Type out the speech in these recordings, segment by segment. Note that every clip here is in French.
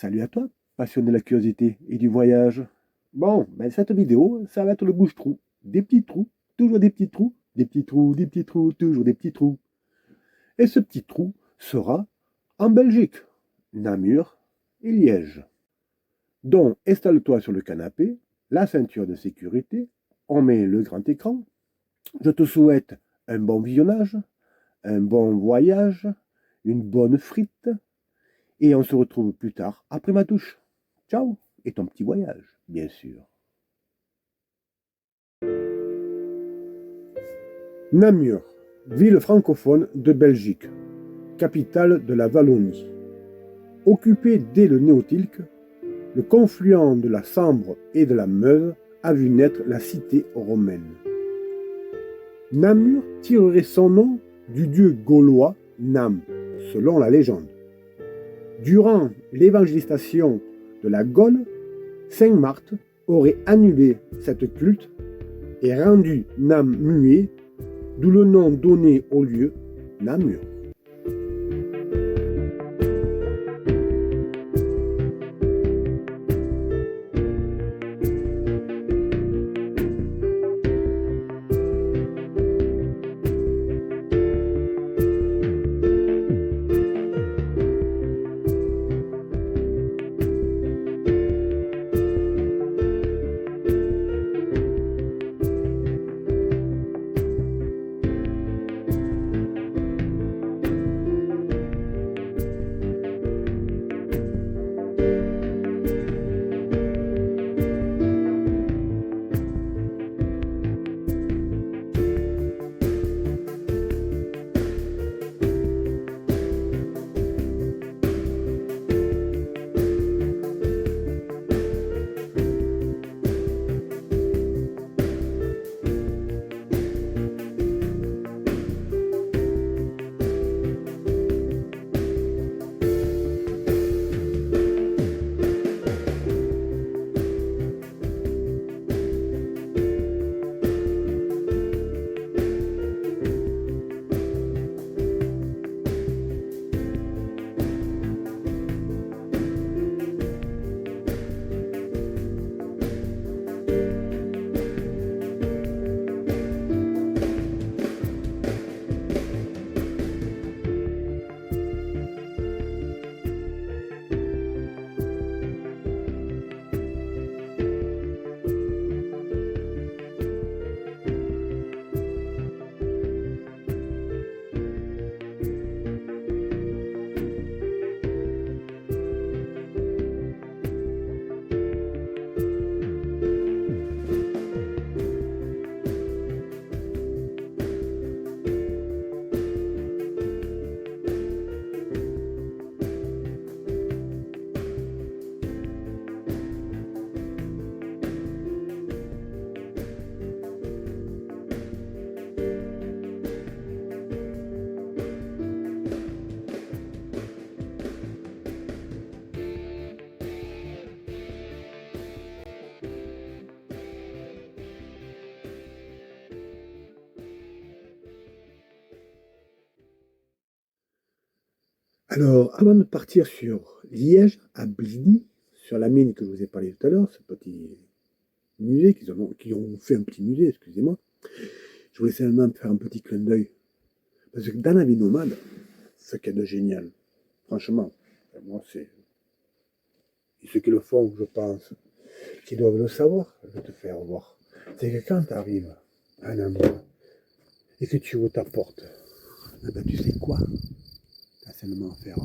Salut à toi, passionné de la curiosité et du voyage. Bon, cette vidéo, ça va être le bouche-trou. Des petits trous, toujours des petits trous, des petits trous, des petits trous, toujours des petits trous. Et ce petit trou sera en Belgique, Namur et Liège. Donc, installe-toi sur le canapé, la ceinture de sécurité, on met le grand écran. Je te souhaite un bon visionnage, un bon voyage, une bonne frite, et on se retrouve plus tard après ma douche. Ciao, et ton petit voyage, bien sûr. Namur, ville francophone de Belgique, capitale de la Wallonie. Occupée dès le néolithique, le confluent de la Sambre et de la Meuse a vu naître la cité romaine. Namur tirerait son nom du dieu gaulois Nam, selon la légende. Durant l'évangélisation de la Gaule, Saint Marthe aurait annulé cette culte et rendu Nam muet, d'où le nom donné au lieu Namur. Alors, avant de partir sur Liège, à Bligny, sur la mine que je vous ai parlé tout à l'heure, ce petit musée, qui ont fait un petit musée, excusez-moi, je voulais seulement faire un petit clin d'œil. Parce que dans la vie nomade, ce qu'il y a de génial, franchement, moi, c'est. Et ceux qui le font, je pense, qui doivent le savoir, je vais te faire voir. C'est que quand tu arrives à un endroit et que tu ouvres ta porte, eh ben, tu sais quoi? T'as seulement à faire.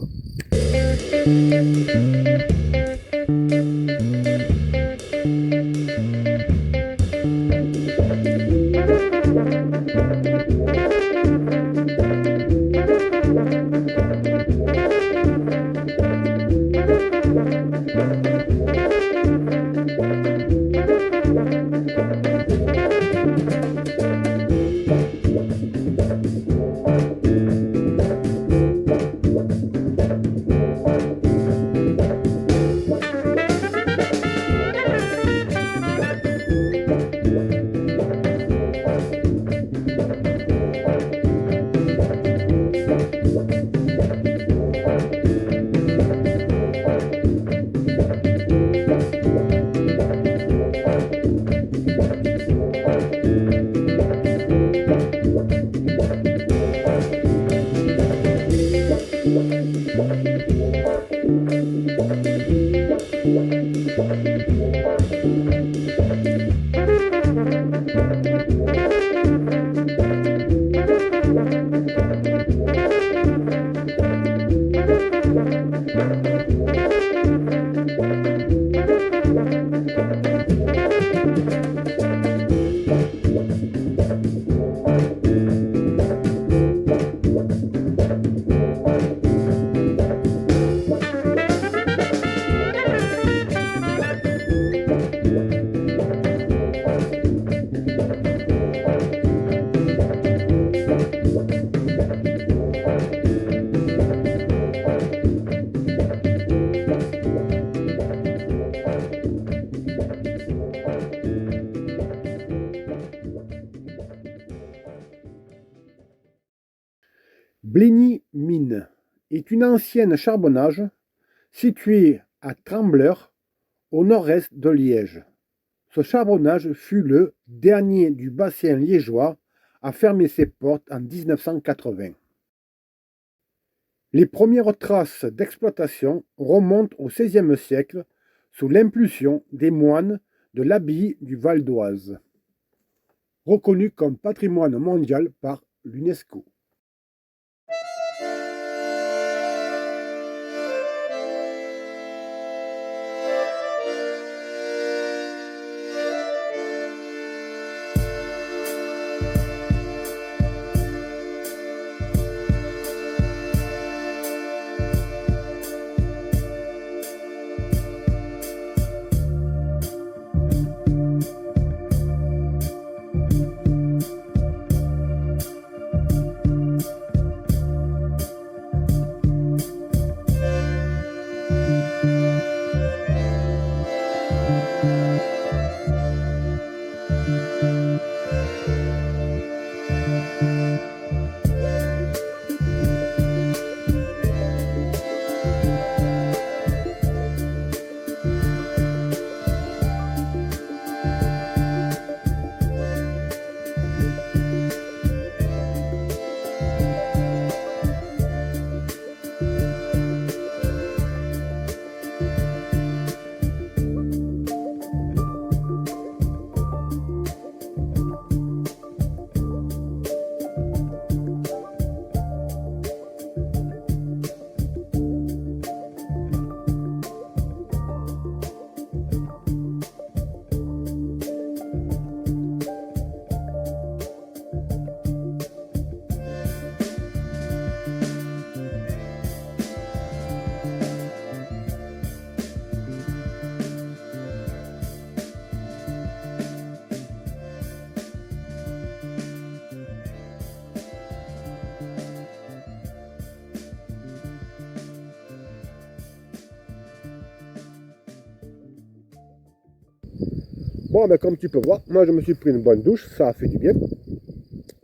Blény Mine est une ancienne charbonnage située à Trembleur, au nord-est de Liège. Ce charbonnage fut le dernier du bassin liégeois à fermer ses portes en 1980. Les premières traces d'exploitation remontent au XVIe siècle sous l'impulsion des moines de l'abbaye du Val d'Oise, reconnu comme patrimoine mondial par l'UNESCO. Bon, ben, comme tu peux voir, moi je me suis pris une bonne douche, ça a fait du bien.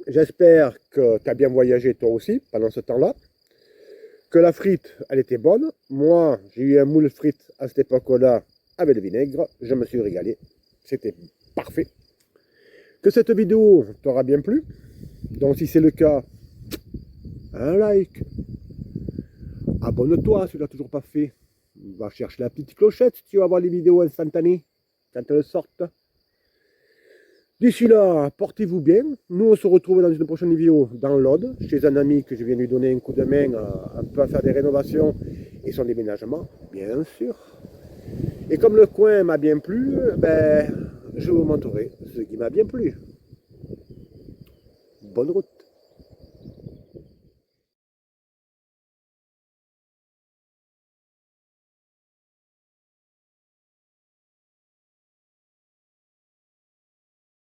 J'espère que tu as bien voyagé toi aussi pendant ce temps-là. Que la frite, elle était bonne. Moi, j'ai eu un moule frite à cette époque-là avec le vinaigre. Je me suis régalé. C'était parfait. Que cette vidéo t'aura bien plu. Donc si c'est le cas, un like. Abonne-toi si tu ne l'as toujours pas fait. Va chercher la petite clochette si tu vas voir les vidéos instantanées quand elles sortent. D'ici là, portez-vous bien. Nous, on se retrouve dans une prochaine vidéo dans l'Aude, chez un ami que je viens lui donner un coup de main un peu à faire des rénovations et son déménagement, bien sûr. Et comme le coin m'a bien plu, ben, je vous montrerai ce qui m'a bien plu. Bonne route.